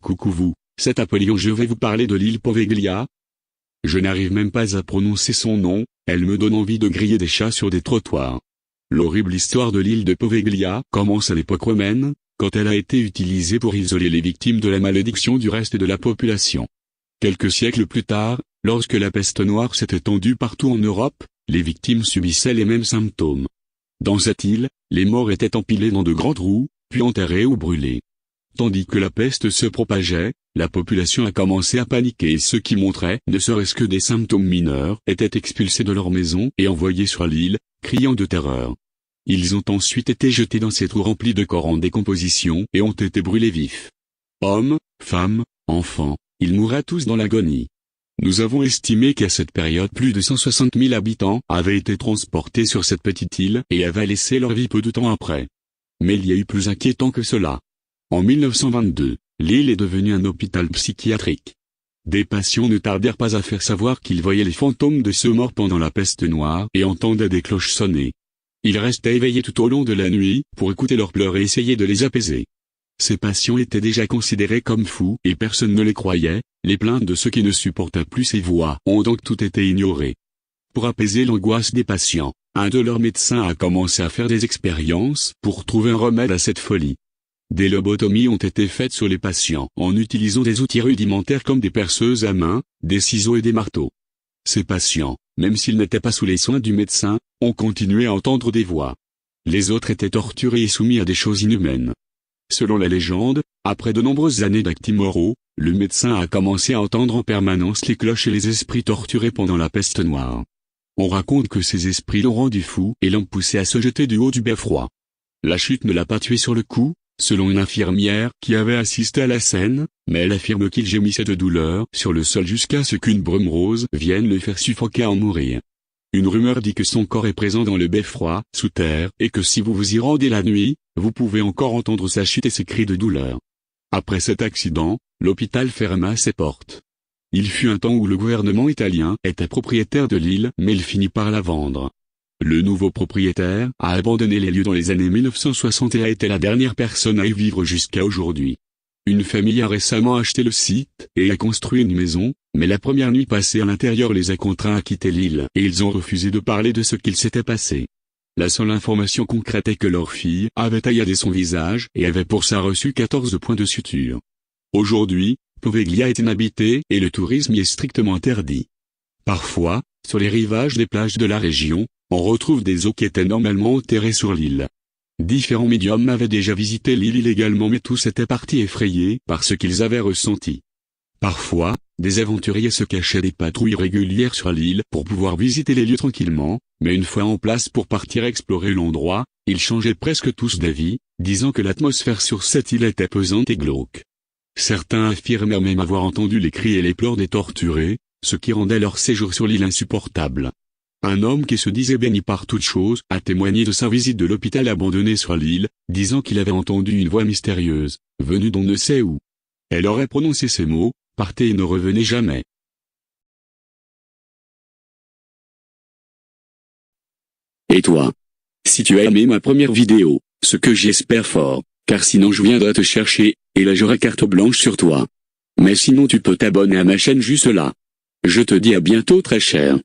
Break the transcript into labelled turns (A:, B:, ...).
A: Coucou vous, c'est Apollyon, je vais vous parler de l'île Poveglia. Je n'arrive même pas à prononcer son nom, elle me donne envie de griller des chats sur des trottoirs. L'horrible histoire de l'île de Poveglia commence à l'époque romaine, quand elle a été utilisée pour isoler les victimes de la malédiction du reste de la population. Quelques siècles plus tard, lorsque la peste noire s'est étendue partout en Europe, les victimes subissaient les mêmes symptômes. Dans cette île, les morts étaient empilés dans de grands trous, puis enterrés ou brûlés. Tandis que la peste se propageait, la population a commencé à paniquer et ceux qui montraient ne serait-ce que des symptômes mineurs étaient expulsés de leur maison et envoyés sur l'île, criant de terreur. Ils ont ensuite été jetés dans ces trous remplis de corps en décomposition et ont été brûlés vifs. Hommes, femmes, enfants, ils mouraient tous dans l'agonie. Nous avons estimé qu'à cette période plus de 160 000 habitants avaient été transportés sur cette petite île et avaient laissé leur vie peu de temps après. Mais il y a eu plus inquiétant que cela. En 1922, l'île est devenue un hôpital psychiatrique. Des patients ne tardèrent pas à faire savoir qu'ils voyaient les fantômes de ceux morts pendant la peste noire et entendaient des cloches sonner. Ils restaient éveillés tout au long de la nuit pour écouter leurs pleurs et essayer de les apaiser. Ces patients étaient déjà considérés comme fous et personne ne les croyait, les plaintes de ceux qui ne supportaient plus ces voix ont donc tout été ignorées. Pour apaiser l'angoisse des patients, un de leurs médecins a commencé à faire des expériences pour trouver un remède à cette folie. Des lobotomies ont été faites sur les patients en utilisant des outils rudimentaires comme des perceuses à main, des ciseaux et des marteaux. Ces patients, même s'ils n'étaient pas sous les soins du médecin, ont continué à entendre des voix. Les autres étaient torturés et soumis à des choses inhumaines. Selon la légende, après de nombreuses années d'actes immoraux, le médecin a commencé à entendre en permanence les cloches et les esprits torturés pendant la peste noire. On raconte que ces esprits l'ont rendu fou et l'ont poussé à se jeter du haut du beffroi. La chute ne l'a pas tué sur le coup, selon une infirmière qui avait assisté à la scène, mais elle affirme qu'il gémissait de douleur sur le sol jusqu'à ce qu'une brume rose vienne le faire suffoquer à en mourir. Une rumeur dit que son corps est présent dans le beffroi, sous terre, et que si vous vous y rendez la nuit, vous pouvez encore entendre sa chute et ses cris de douleur. Après cet accident, l'hôpital ferma ses portes. Il fut un temps où le gouvernement italien était propriétaire de l'île mais il finit par la vendre. Le nouveau propriétaire a abandonné les lieux dans les années 1960 et a été la dernière personne à y vivre jusqu'à aujourd'hui. Une famille a récemment acheté le site et a construit une maison, mais la première nuit passée à l'intérieur les a contraints à quitter l'île et ils ont refusé de parler de ce qu'il s'était passé. La seule information concrète est que leur fille avait tailladé son visage et avait pour ça reçu 14 points de suture. Aujourd'hui, Poveglia est inhabité et le tourisme y est strictement interdit. Parfois, sur les rivages des plages de la région, on retrouve des os qui étaient normalement enterrés sur l'île. Différents médiums avaient déjà visité l'île illégalement mais tous étaient partis effrayés par ce qu'ils avaient ressenti. Parfois, des aventuriers se cachaient des patrouilles régulières sur l'île pour pouvoir visiter les lieux tranquillement, mais une fois en place pour partir explorer l'endroit, ils changeaient presque tous d'avis, disant que l'atmosphère sur cette île était pesante et glauque. Certains affirmèrent même avoir entendu les cris et les pleurs des torturés, ce qui rendait leur séjour sur l'île insupportable. Un homme qui se disait béni par toute chose a témoigné de sa visite de l'hôpital abandonné sur l'île, disant qu'il avait entendu une voix mystérieuse, venue d'on ne sait où. Elle aurait prononcé ces mots, « Partez et ne revenez jamais ».
B: Et toi? Si tu as aimé ma première vidéo, ce que j'espère fort, car sinon je viendrai te chercher, et là j'aurai carte blanche sur toi. Mais sinon tu peux t'abonner à ma chaîne juste là. Je te dis à bientôt très cher.